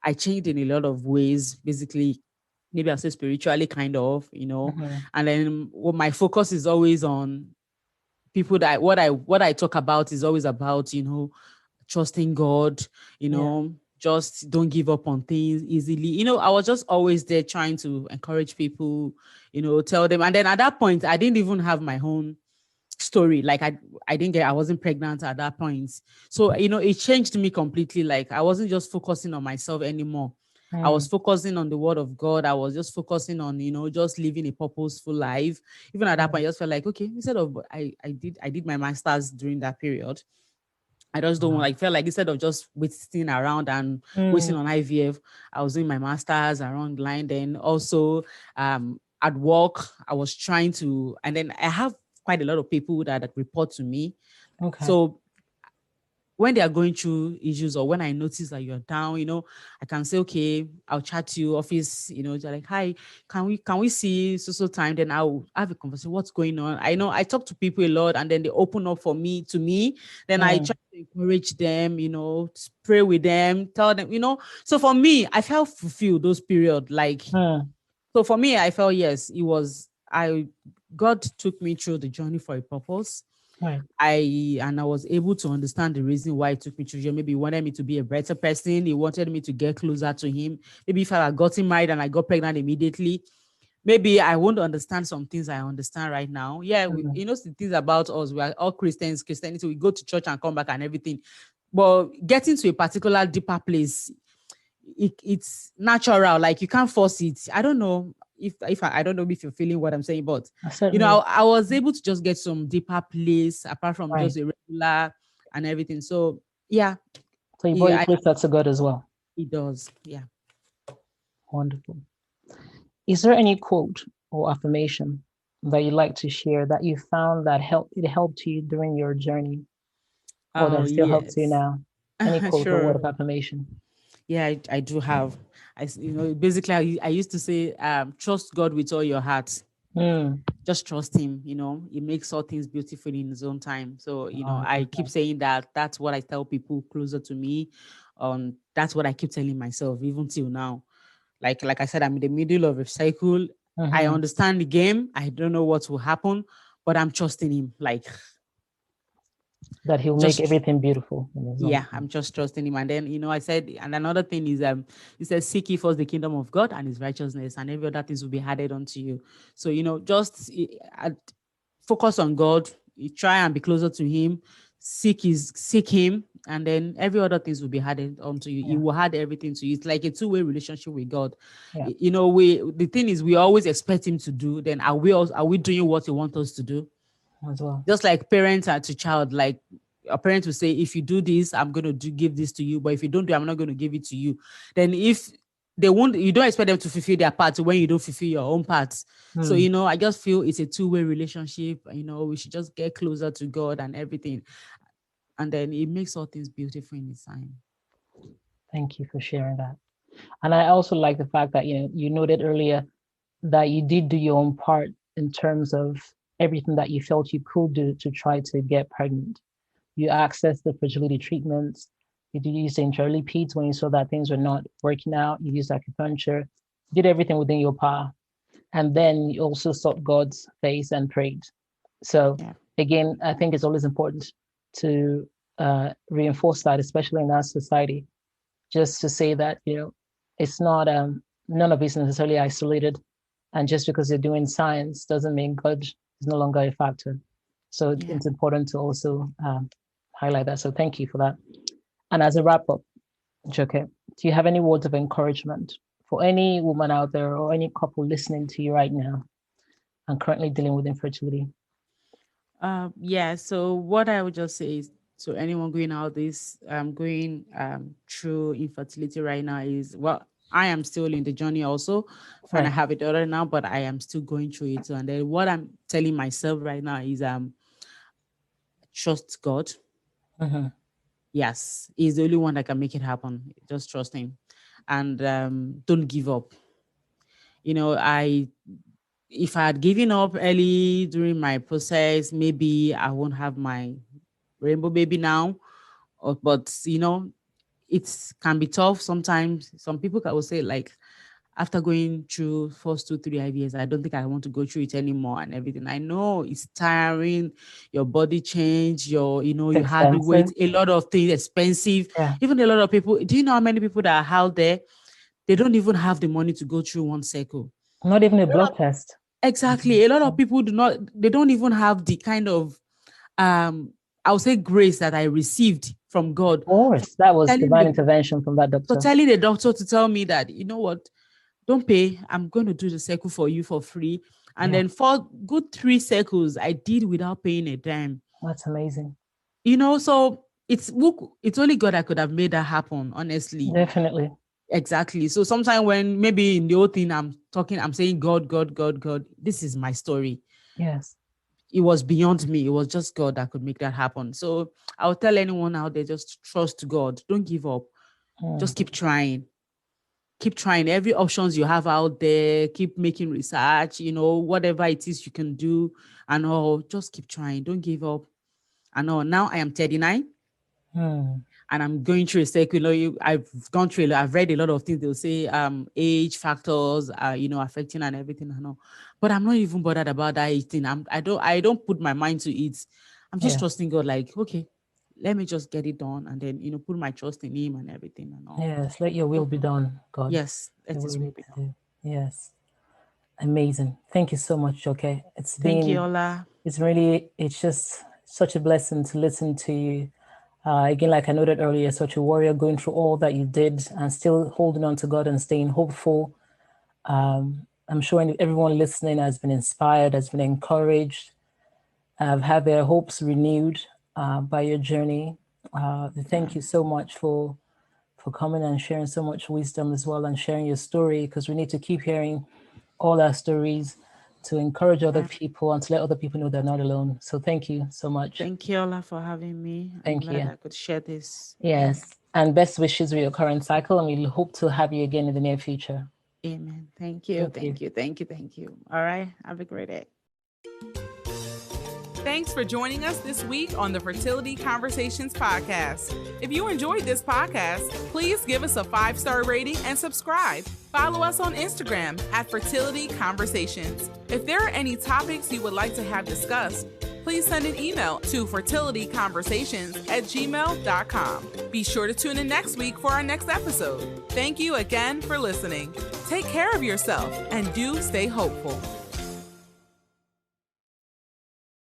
I changed in a lot of ways. Basically, maybe I'll say spiritually, kind of, and then my focus is always on people that what I talk about is always about trusting God, just don't give up on things easily. I was just always there trying to encourage people, tell them. And then at that point, I didn't even have my own story. Like I wasn't pregnant at that point. So, it changed me completely. Like I wasn't just focusing on myself anymore. I was focusing on the word of God. I was just focusing on, just living a purposeful life. Even at that point, I just felt like, okay, instead of I did my master's during that period. I just don't like felt like instead of just wasting around and wasting on IVF, I was doing my master's around line. Then also at work, I was trying to, and then I have quite a lot of people that report to me. Okay. So when they are going through issues or when I notice that you're down, I can say, okay, I'll chat to you office, they're like, hi, can we see so time? Then I'll have a conversation. What's going on? I know I talk to people a lot and then they open up to me. Then I try to encourage them, pray with them, tell them, So for me, I felt fulfilled those periods. Like, so for me, I felt, yes, God took me through the journey for a purpose. Right. I was able to understand the reason why it took me through. Maybe he wanted me to be a better person. He wanted me to get closer to him. Maybe if I had gotten married and I got pregnant immediately, maybe I won't understand some things I understand right now. Yeah, the things about us, we are all Christianity, we go to church and come back and everything. But getting to a particular deeper place, it's natural. Like you can't force it. I don't know I don't know if you're feeling what I'm saying, but I was able to just get some deeper place apart from just a regular and everything. So yeah. So you brought place that to God as well. It does. Yeah. Wonderful. Is there any quote or affirmation that you'd like to share that you found that helped you during your journey, or that still helps you now? Any quote or word of affirmation? Yeah, I do have. Basically, I used to say, trust God with all your heart. Just trust him. He makes all things beautiful in his own time. So, I keep saying that. That's what I tell people closer to me. That's what I keep telling myself, even till now. Like I said, I'm in the middle of a cycle. I understand the game. I don't know what will happen, but I'm trusting him. Like, that he'll make everything beautiful. Yeah, I'm just trusting him. And then, I said, and another thing is, he says, seek ye first the kingdom of God and his righteousness, and every other things will be added unto you. So, just focus on God, try and be closer to him, seek him, and then every other things will be added onto you. He will add everything to you. It's like a two-way relationship with God. Yeah. The thing is, we always expect him to do. Then are we doing what he wants us to do? As well. Just like parents are to child, like a parent will say, if you do this, I'm going to give this to you. But if you don't do, I'm not going to give it to you. Then if they won't, you don't expect them to fulfill their part when you don't fulfill your own parts. So, I just feel it's a two-way relationship. We should just get closer to God and everything. And then it makes all things beautiful in His time. Thank you for sharing that. And I also like the fact that, you noted earlier that you did do your own part in terms of everything that you felt you could do to try to get pregnant. You accessed the fertility treatments. You did use the intra-peds when you saw that things were not working out. You used acupuncture, did everything within your power. And then you also sought God's face and prayed. So again, I think it's always important to reinforce that, especially in our society, just to say that, it's not, none of it's necessarily isolated. And just because you're doing science doesn't mean God is no longer a factor. So it's important to also highlight that. So thank you for that. And as a wrap up, Joke, do you have any words of encouragement for any woman out there or any couple listening to you right now and currently dealing with infertility? So what I would just say is to anyone going out going through infertility right now is, I am still in the journey also, and I have a daughter now, but I am still going through it. And then what I'm telling myself right now is trust God. Mm-hmm. Yes, He's the only one that can make it happen. Just trust Him, and don't give up. If I had given up early during my process, maybe I won't have my rainbow baby now. But it can be tough sometimes. Some people will say, like, after going through first 2-3 IVFs, I don't think I want to go through it anymore and everything. I know it's tiring, your body change, you had to wait, a lot of things, expensive. Yeah. Even a lot of people, do you know how many people that are out there, they don't even have the money to go through one cycle? Not even a blood test. Exactly. A lot of people they don't even have the kind of, I would say, grace that I received from God. Of course, that was divine intervention from that doctor. So telling the doctor to tell me that, you know what, don't pay, I'm going to do the cycle for you for free. And then for good 3 cycles, I did without paying a dime. That's amazing. So it's only God that could have made that happen, honestly. Definitely. Exactly. So sometimes when maybe in the whole thing I'm saying, God, this is my story. Yes. It was beyond me. It was just God that could make that happen. So I'll tell anyone out there, just trust God. Don't give up. Just keep trying. Keep trying every options you have out there. Keep making research, whatever it is you can do. And just keep trying. Don't give up. And now I am 39. And I'm going through a cycle. I've gone through. I've read a lot of things. They'll say age factors are affecting and everything. I know, but I'm not even bothered about that age thing. I don't put my mind to it. I'm just trusting God. Like, okay, let me just get it done, and then put my trust in Him and everything and all. Yes, let Your will be done, God. Yes, let His will be done. Yes, amazing. Thank you so much, Joke. Thank you, Ola. It's just such a blessing to listen to you. Again, like I noted earlier, such a warrior going through all that you did and still holding on to God and staying hopeful. I'm sure everyone listening has been inspired, has been encouraged, have had their hopes renewed by your journey. Thank you so much for coming and sharing so much wisdom as well and sharing your story, because we need to keep hearing all our stories to encourage other people and to let other people know they're not alone. So thank you so much. Thank you, Ola, for having me. I'm glad I could share this. Yes. And best wishes with your current cycle. And we hope to have you again in the near future. Amen. Thank you. Thank you. All right. Have a great day. Thanks for joining us this week on the Fertility Conversations podcast. If you enjoyed this podcast, please give us a 5-star rating and subscribe. Follow us on Instagram at Fertility Conversations. If there are any topics you would like to have discussed, please send an email to fertilityconversations@gmail.com. Be sure to tune in next week for our next episode. Thank you again for listening. Take care of yourself and do stay hopeful.